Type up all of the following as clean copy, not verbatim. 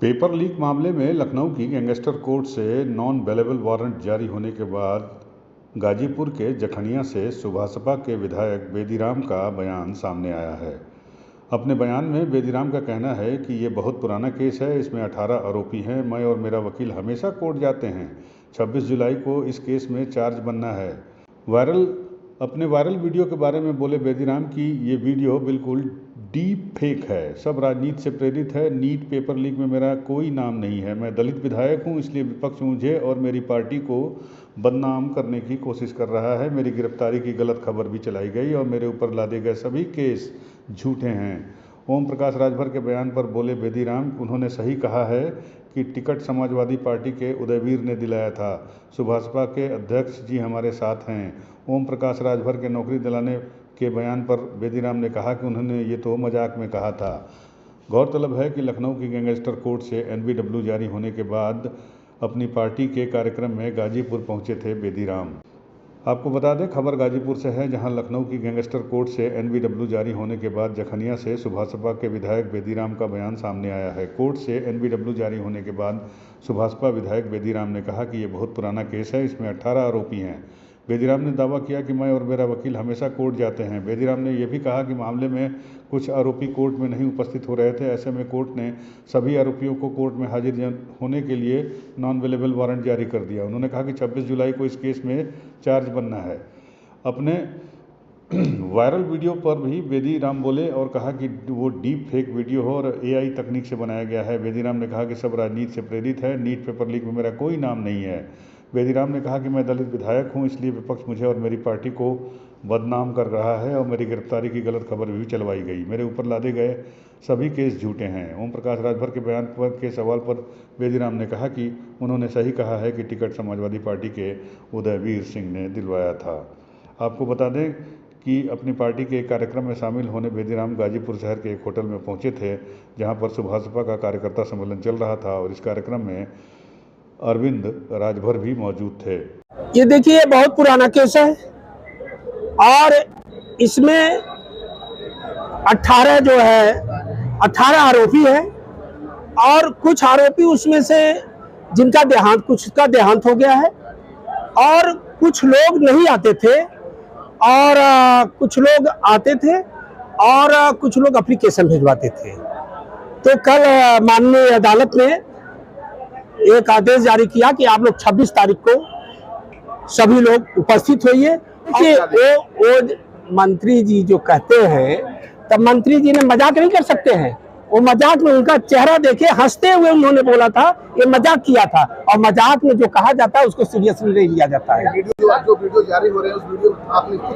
Paper leak मामले में लखनऊ की गैंगस्टर कोर्ट से नॉन बेलेबल वारंट जारी होने के बाद गाजीपुर के जखनिया से सुभासपा के विधायक बेदीराम का बयान सामने आया है। अपने बयान में बेदीराम का कहना है कि ये बहुत पुराना केस है, इसमें 18 आरोपी हैं। मैं और मेरा वकील हमेशा कोर्ट जाते हैं। 26 जुलाई को इस केस में चार्ज बनना है। अपने वायरल वीडियो के बारे में बोले बेदीराम की ये वीडियो बिल्कुल डीप फेक है, सब राजनीति से प्रेरित है। नीट पेपर लीक में मेरा कोई नाम नहीं है। मैं दलित विधायक हूं, इसलिए विपक्ष मुझे और मेरी पार्टी को बदनाम करने की कोशिश कर रहा है। मेरी गिरफ्तारी की गलत खबर भी चलाई गई और मेरे ऊपर लादे गए सभी केस झूठे हैं। ओम प्रकाश राजभर के बयान पर बोले बेदीराम, उन्होंने सही कहा है कि टिकट समाजवादी पार्टी के उदयवीर ने दिलाया था। सुभासपा के अध्यक्ष जी हमारे साथ हैं। ओम प्रकाश राजभर के नौकरी दिलाने के बयान पर बेदीराम ने कहा कि उन्होंने ये तो मजाक में कहा था। गौरतलब है कि लखनऊ की गैंगस्टर कोर्ट से एनबीडब्ल्यू जारी होने के बाद अपनी पार्टी के कार्यक्रम में गाजीपुर पहुंचे थे बेदीराम। आपको बता दें, खबर गाजीपुर से है, जहां लखनऊ की गैंगस्टर कोर्ट से एनबीडब्ल्यू जारी होने के बाद जखनिया से सुभासपा के विधायक बेदीराम का बयान सामने आया है। कोर्ट से एनबीडब्ल्यू जारी होने के बाद सुभासपा विधायक बेदीराम ने कहा कि ये बहुत पुराना केस है, इसमें 18 आरोपी हैं। बेदीराम ने दावा किया कि मैं और मेरा वकील हमेशा कोर्ट जाते हैं। बेदीराम ने यह भी कहा कि मामले में कुछ आरोपी कोर्ट में नहीं उपस्थित हो रहे थे। ऐसे में कोर्ट ने सभी आरोपियों को कोर्ट में हाजिर होने के लिए नॉन अवेलेबल वारंट जारी कर दिया। उन्होंने कहा कि 26 जुलाई को इस केस में चार्ज बनना है। अपने वायरल वीडियो पर भी बेदीराम बोले और कहा कि वो डीप फेक वीडियो हो और एआई तकनीक से बनाया गया है। बेदीराम ने कहा कि सब राजनीति से प्रेरित है। नीट पेपर लीक में मेरा कोई नाम नहीं है। बेदीराम ने कहा कि मैं दलित विधायक हूं, इसलिए विपक्ष मुझे और मेरी पार्टी को बदनाम कर रहा है और मेरी गिरफ्तारी की गलत खबर भी चलवाई गई। मेरे ऊपर लादे गए सभी केस झूठे हैं। ओम प्रकाश राजभर के बयान पर के सवाल पर बेदीराम ने कहा कि उन्होंने सही कहा है कि टिकट समाजवादी पार्टी के उदयवीर सिंह ने दिलवाया था। आपको बता दें कि अपनी पार्टी के एक कार्यक्रम में शामिल होने बेदीराम गाजीपुर शहर के एक होटल में पहुंचे थे, जहां पर सुभासपा का कार्यकर्ता सम्मेलन चल रहा था और इस कार्यक्रम में अरविंद राजभर भी मौजूद थे। ये देखिए, बहुत पुराना केस है और इसमें 18 आरोपी हैं और कुछ आरोपी उसमें से कुछ का देहांत हो गया है और कुछ लोग नहीं आते थे और कुछ लोग आते थे और कुछ लोग एप्लीकेशन भिजवाते थे। तो कल माननीय अदालत ने एक आदेश जारी किया कि आप लोग 26 तारीख को सभी लोग उपस्थित होइए। कि वो मंत्री जी जो कहते हैं, तब मंत्री जी ने मजाक नहीं कर सकते हैं। वो मजाक में उनका चेहरा देखे हंसते हुए उन्होंने बोला था, ये मजाक किया था और मजाक में जो कहा जाता है उसको सीरियसली नहीं लिया जाता है। जो वीडियो जारी हो रहे हैं उस वीडियो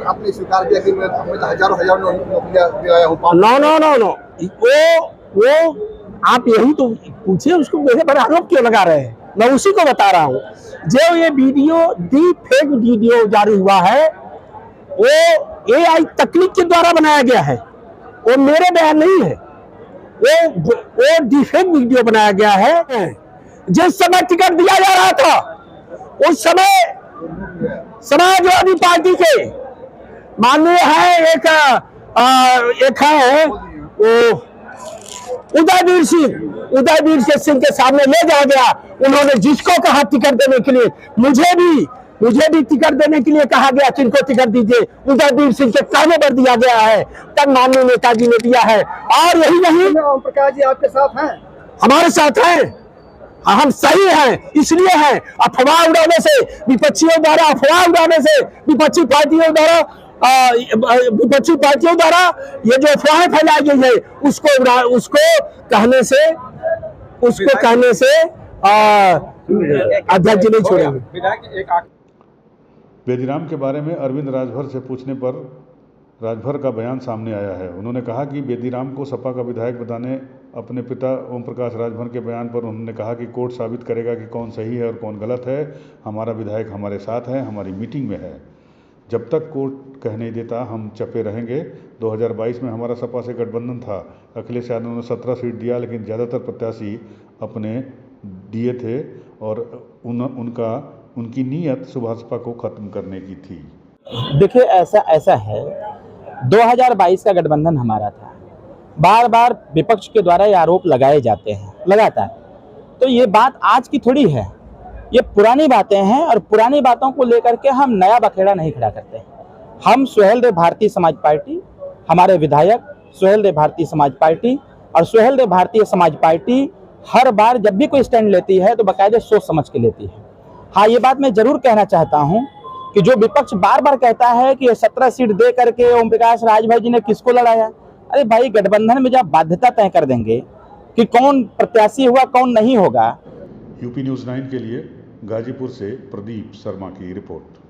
आपने स्वीकार किया कि मैं हजारों नौकरियां दिलाया हूं। नो, वो आप यही तो पूछिए, उसको मेरे पर आरोप क्यों लगा रहे हैं? मैं उसी को बता रहा हूँ। जो ये वीडियो डीप फेक वीडियो जारी हुआ है, वो एआई तकनीक के द्वारा बनाया गया है। वो मेरे बयान नहीं है, वो डीप फेक वीडियो बनाया गया है। जिस समय टिकट दिया जा रहा था उस समय समाजवादी पार्टी के माननीय है एक है वो उदयवीर सिंह के सामने ले जाया गया। उन्होंने जिसको कहा टिकट देने के लिए, मुझे भी टिकट देने के लिए कहा गया, किनको टिकट दीजिए, उदयवीर सिंह के कहने पर दिया गया है। तब माननीय नेताजी ने दिया है। और यही नहीं, ओम प्रकाश जी आपके साथ हैं, हमारे साथ हैं, हम सही हैं, इसलिए हैं। अफवाह उड़ाने से, विपक्षियों द्वारा अफवाह उड़ाने से, विपक्षी पार्टियों द्वारा ये जो अफवाहें फैलाई गई है उसको कहने से अध्यक्ष जी नहीं छोड़ेंगे। बेदीराम के बारे में अरविंद राजभर से पूछने पर राजभर का बयान सामने आया है। उन्होंने कहा कि बेदीराम को सपा का विधायक बताने अपने पिता ओम प्रकाश राजभर के बयान पर उन्होंने कहा कि कोर्ट साबित करेगा कि कौन सही है और कौन गलत है। हमारा विधायक हमारे साथ है, हमारी मीटिंग में है। जब तक कोर्ट कह नहीं देता हम चपे रहेंगे। 2022 में हमारा सपा से गठबंधन था। अखिलेश यादव ने 17 सीट दिया, लेकिन ज़्यादातर प्रत्याशी अपने दिए थे और उनकी नीयत सुभासपा को ख़त्म करने की थी। देखिए, ऐसा है, 2022 का गठबंधन हमारा था। बार बार विपक्ष के द्वारा ये आरोप लगाए जाते हैं, लगातार। तो ये बात आज की थोड़ी है, ये पुरानी बातें हैं और पुरानी बातों को लेकर के हम नया बखेड़ा नहीं खड़ा करते। हम सुहेल देव भारतीय समाज पार्टी, हमारे विधायक सुहेल देव भारतीय समाज पार्टी और सुहेल देव भारतीय समाज पार्टी हर बार जब भी कोई स्टैंड लेती है तो बाकायदे सोच समझ के लेती है। हाँ, ये बात मैं जरूर कहना चाहता हूं कि जो विपक्ष बार बार कहता है कि 17 सीट दे करके ओम प्रकाश राजभर जी ने किसको लड़ाया, अरे भाई गठबंधन में जब बाध्यता तय कर देंगे कि कौन प्रत्याशी हुआ कौन नहीं होगा। यूपी न्यूज़ 9 के लिए गाजीपुर से प्रदीप शर्मा की रिपोर्ट।